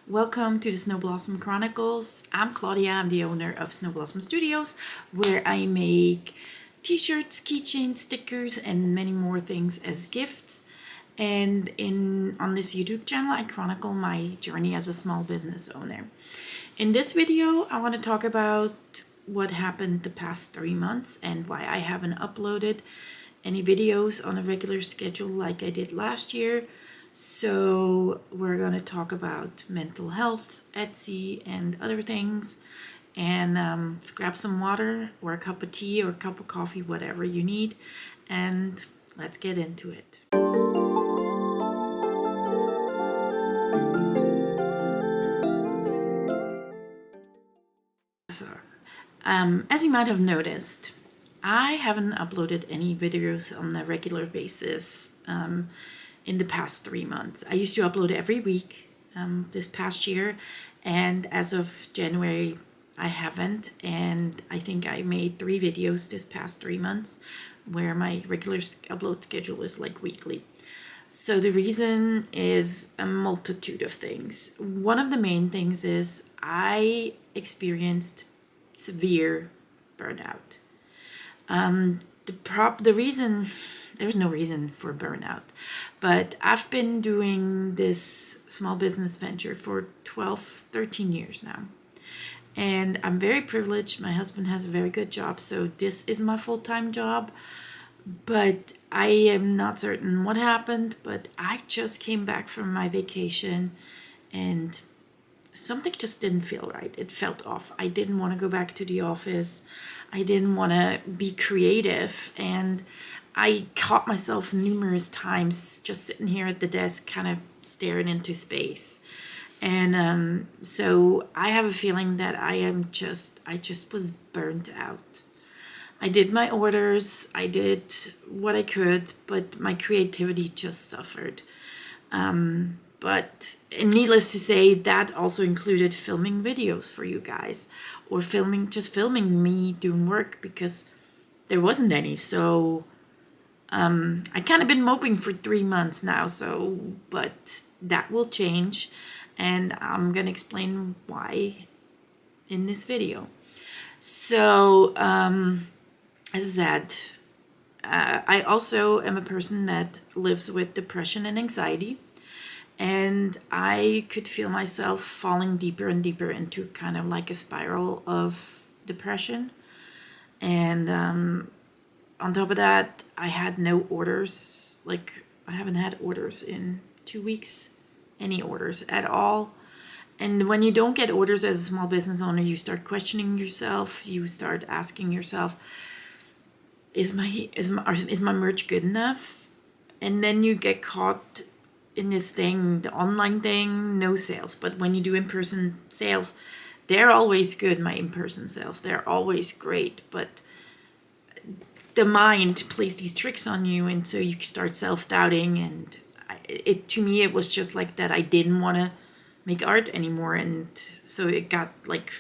Welcome to the Snow Blossom Chronicles. I'm Claudia, I'm the owner of Snow Blossom Studios, where I make t-shirts, keychains, stickers, and many more things as gifts. And on this YouTube channel, I chronicle my journey as a small business owner. In this video, I want to talk about what happened the past 3 months and why I haven't uploaded any videos on a regular schedule like I did last year. So we're going to talk about mental health, Etsy, and other things. And let's grab some water or a cup of tea or a cup of coffee, whatever you need. And let's get into it. So, as you might have noticed, I haven't uploaded any videos on a regular basis in the past 3 months. I used to upload every week this past year, and as of January I haven't, and I think I made 3 videos this past 3 months where my regular upload schedule is like weekly. So the reason is a multitude of things. One of the main things is I experienced severe burnout. The reason, there's no reason for burnout, but I've been doing this small business venture for 13 years now. And I'm very privileged. My husband has a very good job, so this is my full-time job. But I am not certain what happened, but I just came back from my vacation and something just didn't feel right. It felt off. I didn't want to go back to the office. I didn't want to be creative. And I caught myself numerous times just sitting here at the desk, kind of staring into space. And so I have a feeling that I just was burnt out. I did my orders, I did what I could, but my creativity just suffered. But needless to say, that also included filming videos for you guys, or filming me doing work, because there wasn't any. So I kind of been moping for 3 months now. But that will change, and I'm gonna explain why in this video. So as I said, I also am a person that lives with depression and anxiety. And I could feel myself falling deeper and deeper into kind of like a spiral of depression. And on top of that, I had no orders. Like, I haven't had orders in 2 weeks, any orders at all. And when you don't get orders as a small business owner, you start questioning yourself. You start asking yourself, is my merch good enough? And then you get caught in this thing, the online thing, no sales. But when you do in-person sales, they're always good. My in-person sales, they're always great. But the mind plays these tricks on you, and so you start self-doubting. And to me, it was just like that. I didn't want to make art anymore, and so it got like,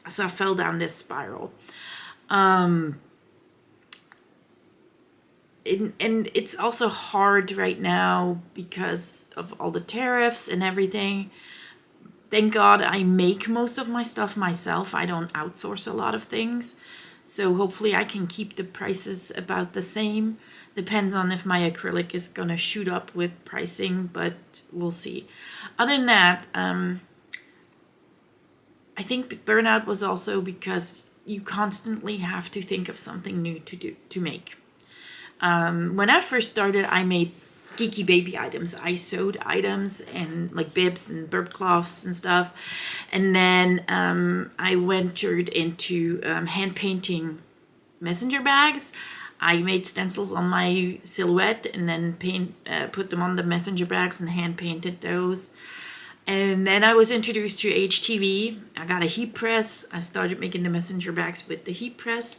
so I fell down this spiral. And it's also hard right now because of all the tariffs and everything. Thank God I make most of my stuff myself. I don't outsource a lot of things. So hopefully I can keep the prices about the same. Depends on if my acrylic is going to shoot up with pricing, but we'll see. Other than that, I think burnout was also because you constantly have to think of something new to make. When I first started, I made geeky baby items. I sewed items and like bibs and burp cloths and stuff. And then I ventured into hand painting messenger bags. I made stencils on my silhouette and then put them on the messenger bags and hand painted those. And then I was introduced to HTV. I got a heat press. I started making the messenger bags with the heat press.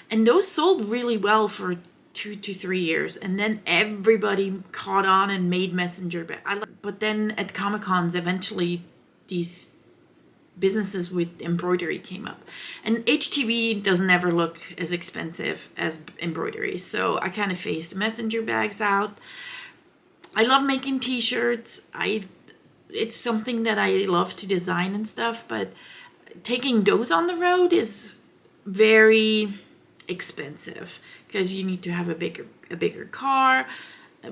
And those sold really well for 2 to 3 years, and then everybody caught on and made messenger bags. But then at Comic-Cons, eventually these businesses with embroidery came up, and HTV doesn't ever look as expensive as embroidery, so I kind of phased messenger bags out. I love making t-shirts. it's something that I love to design and stuff, but taking those on the road is very expensive because you need to have a bigger car,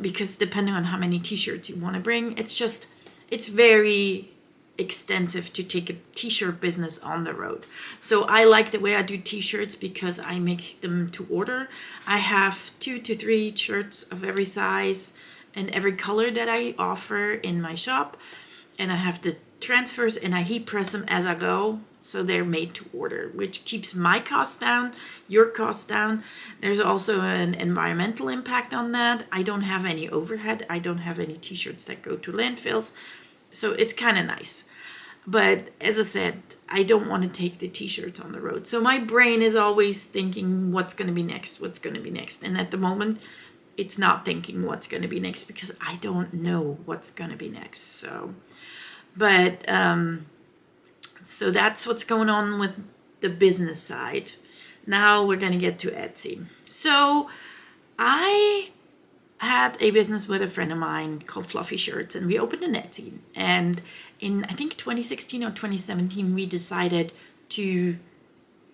because depending on how many t-shirts you want to bring, it's very extensive to take a t-shirt business on the road. So I like the way I do t-shirts because I make them to order. I have 2 to 3 shirts of every size and every color that I offer in my shop, and I have the transfers and I heat press them as I go. So they're made to order, which keeps my costs down, your costs down. There's also an environmental impact on that. I don't have any overhead. I don't have any t-shirts that go to landfills. So it's kind of nice. But as I said, I don't want to take the t-shirts on the road. So my brain is always thinking what's going to be next, what's going to be next. And at the moment, it's not thinking what's going to be next because I don't know what's going to be next. So that's what's going on with the business side. Now we're going to get to Etsy. So I had a business with a friend of mine called Fluffy Shirts, and we opened an Etsy. And in, I think, 2016 or 2017, we decided to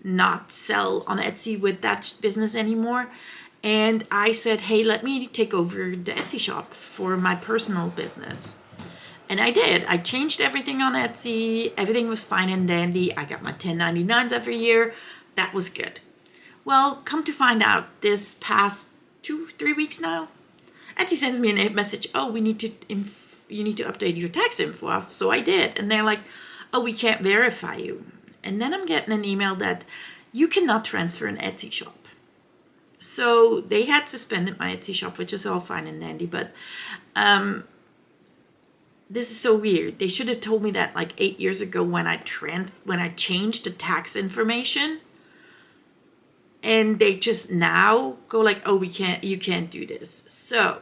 not sell on Etsy with that business anymore. And I said, hey, let me take over the Etsy shop for my personal business. And I did. I changed everything on Etsy. Everything was fine and dandy. I got my 1099s every year. That was good. Well, come to find out, this past 2-3 weeks now, Etsy sends me a message. Oh, you need to update your tax info. So I did. And they're like, oh, we can't verify you. And then I'm getting an email that you cannot transfer an Etsy shop. So they had suspended my Etsy shop, which is all fine and dandy. But this is so weird. They should have told me that like 8 years ago when I changed the tax information. And they just now go like, oh, you can't do this. So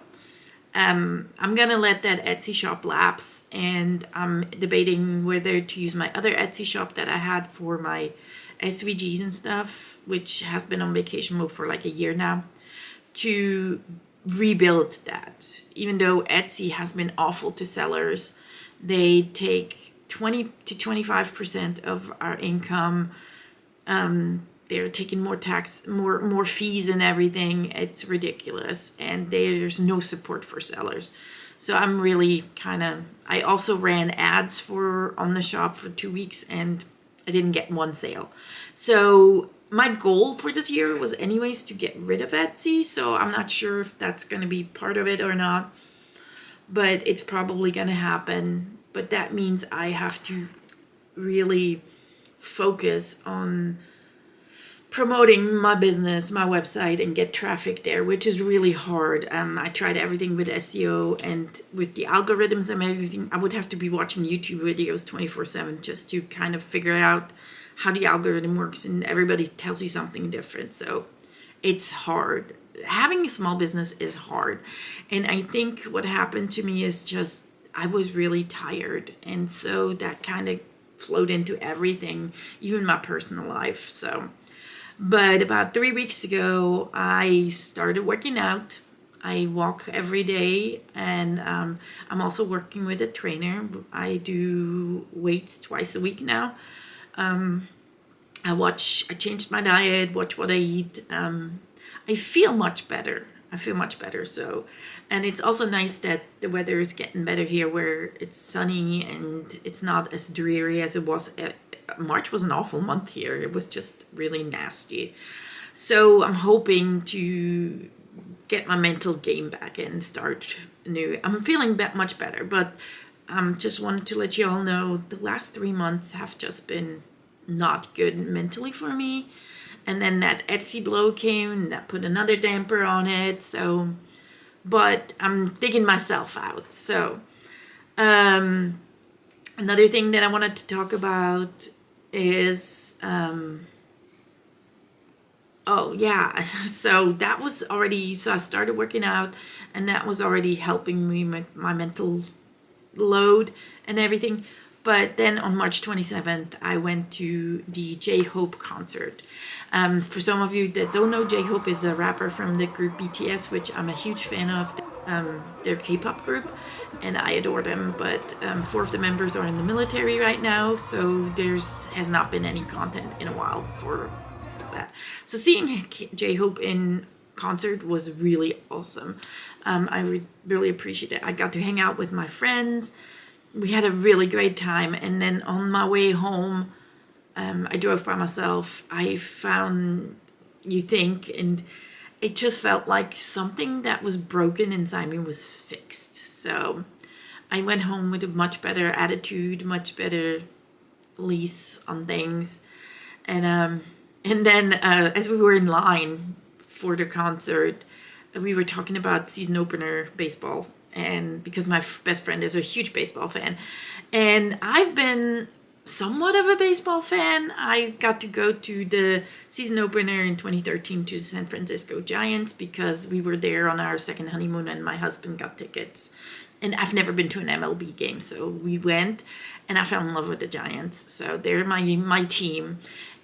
I'm gonna let that Etsy shop lapse, and I'm debating whether to use my other Etsy shop that I had for my SVGs and stuff, which has been on vacation mode for like a year now, to rebuild that. Even though Etsy has been awful to sellers, they take 20 to 25% of our income. They're taking more tax, more fees and everything. It's ridiculous, and there's no support for sellers. So I'm really I also ran ads on the shop for 2 weeks, and I didn't get one sale. So my goal for this year was anyways to get rid of Etsy. So I'm not sure if that's going to be part of it or not, but it's probably going to happen. But that means I have to really focus on promoting my business, my website, and get traffic there, which is really hard. I tried everything with SEO and with the algorithms and everything. I would have to be watching YouTube videos 24/7 just to kind of figure out how the algorithm works, and everybody tells you something different. So it's hard. Having a small business is hard. And I think what happened to me is just I was really tired. And so that kind of flowed into everything, even my personal life. But about 3 weeks ago, I started working out. I walk every day, and I'm also working with a trainer. I do weights twice a week now. I changed my diet, watch what I eat. I feel much better. So, and it's also nice that the weather is getting better here, where it's sunny and it's not as dreary as it was. March was an awful month here. It was just really nasty. So I'm hoping to get my mental game back and start new. I'm feeling much better, but just wanted to let you all know the last 3 months have just been not good mentally for me. And then that Etsy blow came, and that put another damper on it. So, but I'm digging myself out. So, another thing that I wanted to talk about is, so that was already, so I started working out, and that was already helping me with my mental load and everything. But then on March 27th, I went to the J-Hope concert. For some of you that don't know, J-Hope is a rapper from the group BTS, which I'm a huge fan of. their K-pop group, and I adore them. But 4 of the members are in the military right now, so has not been any content in a while for that. So seeing J-Hope in concert was really awesome. I really appreciate it. I got to hang out with my friends. We had a really great time, and then on my way home, I drove by myself. I found You Think, and it just felt like something that was broken inside me was fixed. So I went home with a much better attitude, much better lease on things. And then as we were in line for the concert, we were talking about season opener baseball. And because my best friend is a huge baseball fan, and I've been somewhat of a baseball fan. I got to go to the season opener in 2013 to the San Francisco Giants because we were there on our second honeymoon and my husband got tickets. And I've never been to an MLB game, so we went and I fell in love with the Giants. So they're my team.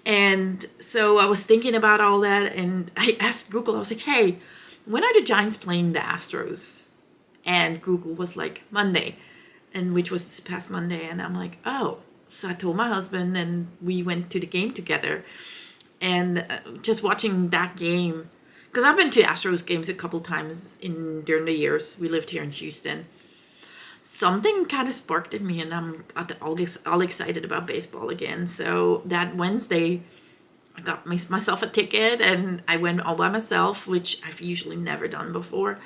And so I was thinking about all that, and I asked Google, I was like, hey, when are the Giants playing the Astros? And Google was like, Monday, and which was this past Monday. And I'm like, oh. So I told my husband, and we went to the game together. And just watching that game, because I've been to Astros games a couple times during the years we lived here in Houston. Something kind of sparked in me, and I'm all excited about baseball again. So that Wednesday, I got myself a ticket, and I went all by myself, which I've usually never done before.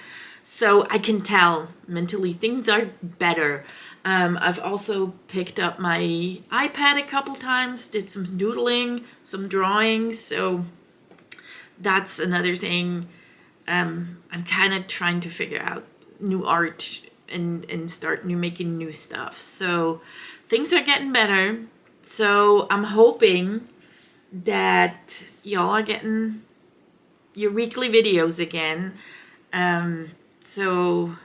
So I can tell mentally things are better. I've also picked up my iPad a couple times, did some doodling, some drawings. So that's another thing. I'm kind of trying to figure out new art and start making new stuff. So things are getting better. So I'm hoping that y'all are getting your weekly videos again. So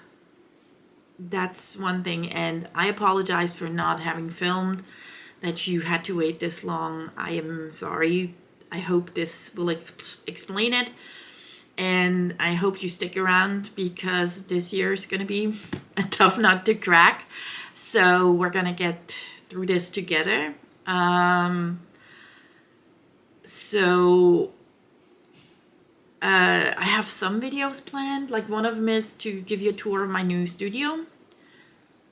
that's one thing, and I apologize for not having filmed, that you had to wait this long. I am sorry. I hope this will explain it, and I hope you stick around because this year is going to be a tough nut to crack. So we're going to get through this together. I have some videos planned. Like one of them is to give you a tour of my new studio.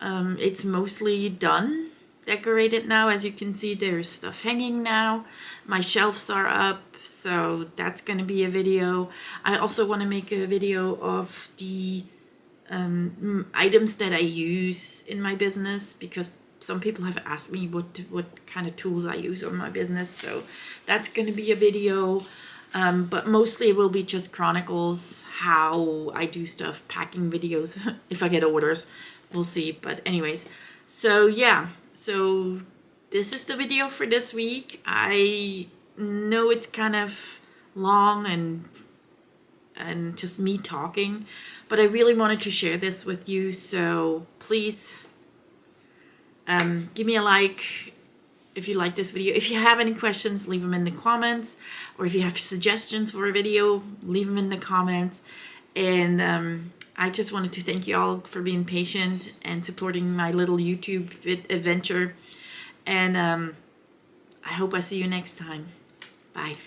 It's mostly done, decorated now. As you can see, there's stuff hanging now. My shelves are up, so that's going to be a video. I also want to make a video of the items that I use in my business, because some people have asked me what kind of tools I use on my business. So that's going to be a video. But mostly it will be just chronicles, how I do stuff, packing videos, if I get orders, we'll see. But anyways, so yeah, so this is the video for this week. I know it's kind of long and just me talking, but I really wanted to share this with you. So please give me a like if you like this video. If you have any questions, leave them in the comments, or if you have suggestions for a video, leave them in the comments. And I just wanted to thank you all for being patient and supporting my little YouTube adventure. And I hope I see you next time. Bye.